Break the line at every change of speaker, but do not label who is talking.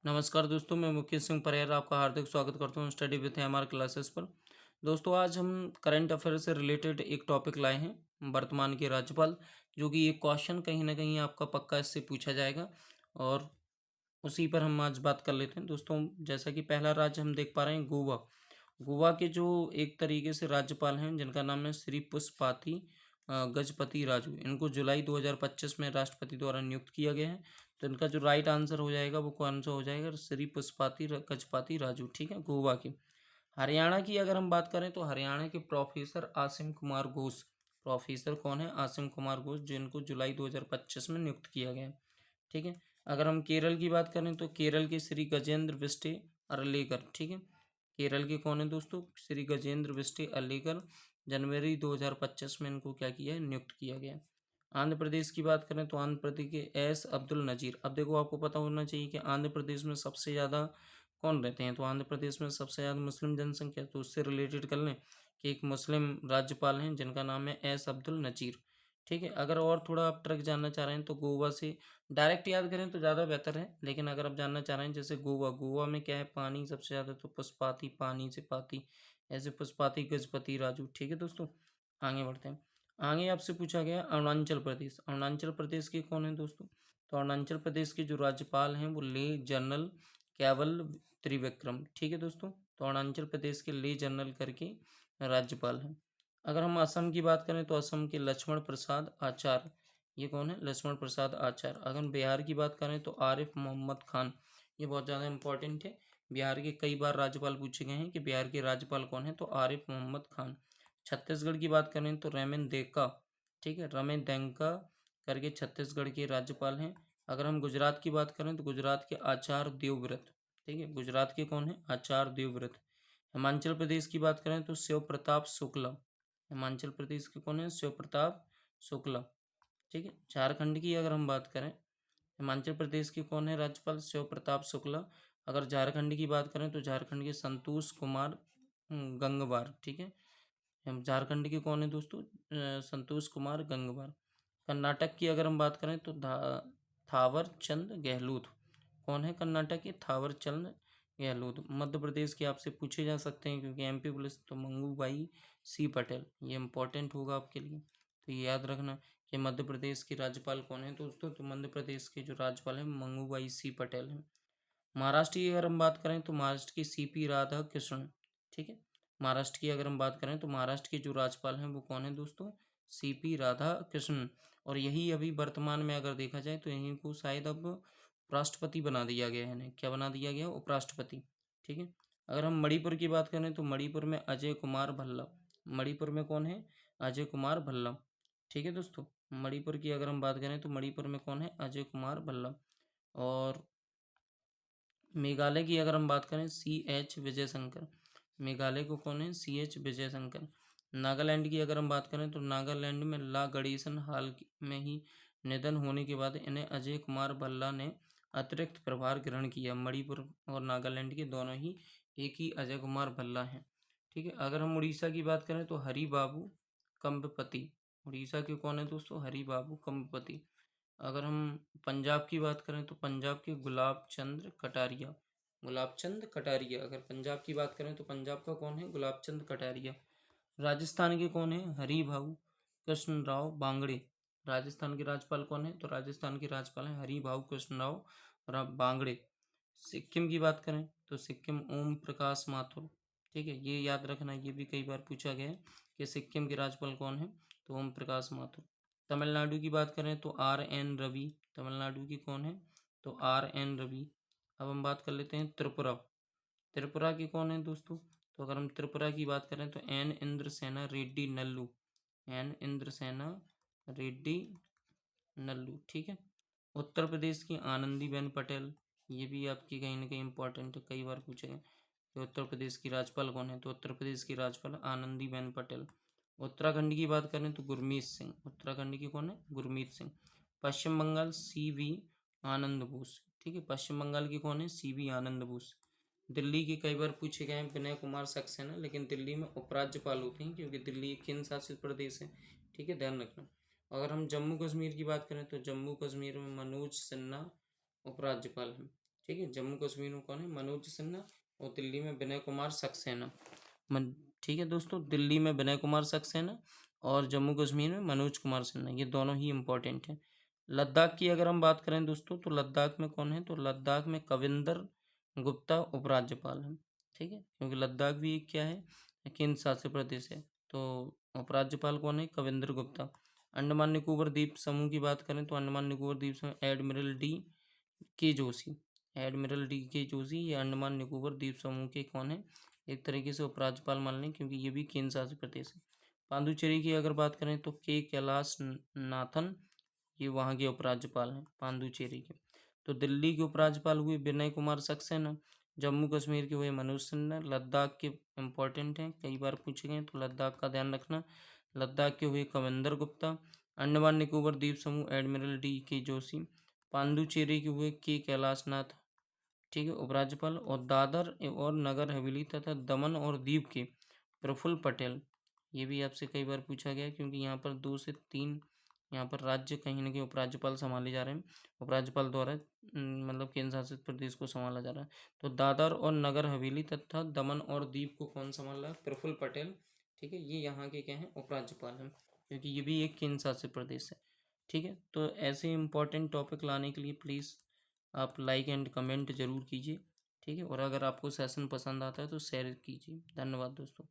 नमस्कार दोस्तों, मैं मुकेश सिंह परेरा आपका हार्दिक स्वागत करता हूँ स्टडी विथ एमआर क्लासेस पर। दोस्तों, आज हम करंट अफेयर से रिलेटेड एक टॉपिक लाए हैं, वर्तमान के राज्यपाल, जो कि एक क्वेश्चन कहीं ना कहीं आपका पक्का इससे पूछा जाएगा और उसी पर हम आज बात कर लेते हैं। दोस्तों, जैसा कि पहला राज्य हम देख पा रहे हैं, गोवा। गोवा के जो एक तरीके से राज्यपाल हैं, जिनका नाम है श्री पुष्पाति गजपति राजू, इनको जुलाई 2025 में राष्ट्रपति द्वारा नियुक्त किया गया है। तो इनका जो राइट आंसर हो जाएगा वो कौन सा हो जाएगा? श्री पुष्पाति गजपति राजू, ठीक है, गोवा के। हरियाणा की अगर हम बात करें तो हरियाणा के प्रोफेसर आसिम कुमार घोष। प्रोफेसर कौन है? आसिम कुमार घोष, जिनको जुलाई 2025 में नियुक्त किया गया है, ठीक है। अगर हम केरल की बात करें तो केरल के श्री गजेंद्र विष्टे अर्लेकर, ठीक है। केरल के कौन है दोस्तों? श्री गजेंद्र विष्टे अर्लेकर, जनवरी 2025 में इनको क्या किया है? नियुक्त किया गया है। आंध्र प्रदेश की बात करें तो आंध्र प्रदेश के एस अब्दुल नज़ीर। अब देखो, आपको पता होना चाहिए कि आंध्र प्रदेश में सबसे ज़्यादा कौन रहते हैं? तो आंध्र प्रदेश में सबसे ज़्यादा मुस्लिम जनसंख्या, तो उससे रिलेटेड कर लें कि एक मुस्लिम राज्यपाल हैं जिनका नाम है एस अब्दुल नज़ीर, ठीक है। अगर और थोड़ा आप ट्रिक जानना चाह रहे हैं तो गोवा से डायरेक्ट याद करें तो ज़्यादा बेहतर है, लेकिन अगर आप जानना चाह रहे हैं जैसे गोवा, गोवा में क्या है? पानी सबसे ज़्यादा, तो पुष्पाति, पानी से पाती, ऐसे पुष्पाति गजपति राजू, ठीक है दोस्तों। आगे बढ़ते हैं। आगे आपसे पूछा गया अरुणाचल प्रदेश। अरुणाचल प्रदेश के कौन है दोस्तों? तो अरुणाचल प्रदेश के जो राज्यपाल हैं वो ले जनरल केवल त्रिविक्रम, ठीक है दोस्तों। तो अरुणाचल प्रदेश के ले जनरल करके राज्यपाल हैं। अगर हम असम की बात करें तो असम के लक्ष्मण प्रसाद आचार्य, ये कौन है? लक्ष्मण प्रसाद आचार्य। अगर हम बिहार की बात करें तो आरिफ मोहम्मद खान, ये बहुत ज़्यादा इंपॉर्टेंट है। बिहार के कई बार राज्यपाल पूछे गए हैं कि बिहार के राज्यपाल कौन है, तो आरिफ मोहम्मद खान। छत्तीसगढ़ की बात करें तो रमेन देका, ठीक है, रमेन देंका करके छत्तीसगढ़ के राज्यपाल हैं। अगर हम गुजरात की बात करें तो गुजरात के आचार्य देवव्रत, ठीक है, गुजरात के कौन है? आचार्य देवव्रत। हिमाचल प्रदेश की बात करें तो शिव प्रताप शुक्ला। हिमाचल प्रदेश के कौन है? शिव प्रताप शुक्ला, ठीक है। झारखंड की अगर हम बात करें, हिमाचल प्रदेश के कौन है राज्यपाल? शिव प्रताप शुक्ला। अगर झारखंड की बात करें तो झारखंड के संतोष कुमार गंगवार, ठीक है। हम झारखंड के कौन है दोस्तों? संतोष कुमार गंगवार। कर्नाटक की अगर हम बात करें तो थावर चंद गहलोत, कौन है कर्नाटक के? थावर चंद गहलोत। मध्य प्रदेश के आपसे पूछे जा सकते हैं क्योंकि एमपी पुलिस, तो मंगूबाई सी पटेल, ये इंपॉर्टेंट होगा आपके लिए, तो ये याद रखना कि मध्य प्रदेश के राज्यपाल कौन है दोस्तों? तो मध्य प्रदेश के जो राज्यपाल हैं मंगूबाई सी पटेल हैं। महाराष्ट्र की अगर हम बात करें तो महाराष्ट्र की सीपी राधा कृष्ण, ठीक है। महाराष्ट्र की अगर हम बात करें तो महाराष्ट्र के जो राज्यपाल हैं वो कौन है दोस्तों? सीपी राधा कृष्ण। और यही अभी वर्तमान में अगर देखा जाए तो इन्हीं को शायद अब उपराष्ट्रपति बना दिया गया है। इन्हें क्या बना दिया गया? उपराष्ट्रपति, ठीक है। अगर हम मणिपुर की बात करें तो मणिपुर में अजय कुमार भल्ला। मणिपुर में कौन है? अजय कुमार भल्ला, ठीक है दोस्तों। मणिपुर की अगर हम बात करें तो मणिपुर में कौन है? अजय कुमार भल्ला। और मेघालय की अगर हम बात करें, सी एच विजय शंकर। मेघालय को कौन है? C H Vijay Shankar. नागालैंड की अगर हम बात करें तो नागालैंड में ला गणेशन में ही निधन होने के बाद इन्हें अजय कुमार भल्ला ने अतिरिक्त प्रभार ग्रहण किया। मणिपुर और नागालैंड के दोनों ही एक ही अजय कुमार भल्ला हैं, ठीक है। अगर हम उड़ीसा की बात करें तो हरि बाबू कंबपति। उड़ीसा के कौन है दोस्तों? हरि बाबू कंबपति। अगर हम पंजाब की बात करें तो पंजाब के गुलाब चंद कटारिया। गुलाब चंद कटारिया, अगर पंजाब की बात करें तो पंजाब का कौन है? गुलाब चंद कटारिया। राजस्थान के कौन है? हरि भाऊ कृष्ण राव बांगड़े। राजस्थान के राज्यपाल कौन है? तो राजस्थान के राज्यपाल हैं हरि भाऊ कृष्ण राव बांगड़े। सिक्किम की बात करें तो सिक्किम ओम प्रकाश माथुर, ठीक है, ये याद रखना, ये भी कई बार पूछा गया है कि सिक्किम के राज्यपाल कौन है, तो ओम प्रकाश माथुर। तमिलनाडु की बात करें तो आर एन रवि। तमिलनाडु की कौन है? तो आर एन रवि। अब हम बात कर लेते हैं त्रिपुरा। त्रिपुरा की कौन है दोस्तों? तो अगर हम त्रिपुरा की बात करें तो एन इंद्रसेना रेड्डी नल्लू। एन इंद्रसेना रेड्डी नल्लू, ठीक है। उत्तर प्रदेश की आनंदीबेन पटेल, ये भी आपकी कहीं ना कहीं इंपॉर्टेंट है, कई बार पूछे गए कि उत्तर प्रदेश की राज्यपाल कौन है, तो उत्तर प्रदेश की राज्यपाल आनंदीबेन पटेल। उत्तराखंड की बात करें तो गुरमीत सिंह। उत्तराखंड की कौन है? गुरमीत सिंह। पश्चिम बंगाल सी वी आनंद बोस, ठीक है, पश्चिम बंगाल की कौन है? सी वी आनंद बोस। दिल्ली के कई बार पूछे गए हैं विनय कुमार सक्सेना, लेकिन दिल्ली में उपराज्यपाल होते हैं क्योंकि दिल्ली एक केंद्र शासित प्रदेश है, ठीक है, ध्यान रखना। अगर हम जम्मू कश्मीर की बात करें तो जम्मू कश्मीर में मनोज सिन्हा उपराज्यपाल हैं। ठीक है, जम्मू कश्मीर में कौन है, मनोज सिन्हा, और दिल्ली में विनय कुमार सक्सेना। मन ठीक है दोस्तों, दिल्ली में विनय कुमार सक्सेना और जम्मू कश्मीर में मनोज कुमार सिन्हा, ये दोनों ही इम्पोर्टेंट हैं। लद्दाख की अगर हम बात करें दोस्तों, तो लद्दाख में कौन है, तो लद्दाख में कविंदर गुप्ता उपराज्यपाल हैं। ठीक है, क्योंकि लद्दाख भी एक क्या है, केंद्र शासित प्रदेश है। तो उपराज्यपाल कौन है, कविंदर गुप्ता। अंडमान निकोबार द्वीप समूह की बात करें तो अंडमान निकोबार द्वीप समूह एडमिरल डी के जोशी, एडमिरल डी के जोशी ये अंडमान निकोबार द्वीप समूह के कौन है, एक तरीके से उपराज्यपाल मान लें, क्योंकि ये भी केंद्र शासित प्रदेश है। पांडुचेरी की अगर बात करें तो के कैलाश नाथन, ये वहाँ के उपराज्यपाल हैं पांडुचेरी के। तो दिल्ली के उपराज्यपाल हुए विनय कुमार सक्सेना, जम्मू कश्मीर के हुए मनोज सिन्हा, लद्दाख के इम्पोर्टेंट हैं, कई बार पूछे गए तो लद्दाख का ध्यान रखना। लद्दाख के हुए कविंदर गुप्ता, अंडमान निकोबार द्वीप समूह एडमिरल डी के जोशी, पांडुचेरी के हुए के कैलाश नाथ, ठीक है, उपराज्यपाल, और दादर और नगर हवेली तथा दमन और दीव के प्रफुल्ल पटेल। ये भी आपसे कई बार पूछा गया है, क्योंकि यहाँ पर 2 से 3 यहाँ पर राज्य कहीं ना कहीं उपराज्यपाल संभाले जा रहे हैं, उपराज्यपाल द्वारा मतलब केंद्र शासित प्रदेश को संभाला जा रहा है। तो दादर और नगर हवेली तथा दमन और दीव को कौन संभाल रहा है, प्रफुल्ल पटेल। ठीक है, ये यहाँ के क्या हैं, उपराज्यपाल हैं, क्योंकि ये भी एक केंद्र शासित प्रदेश है। ठीक है, तो ऐसे इंपॉर्टेंट टॉपिक लाने के लिए प्लीज़ आप लाइक एंड कमेंट जरूर कीजिए। ठीक है, और अगर आपको सेशन पसंद आता है तो शेयर कीजिए। धन्यवाद दोस्तों।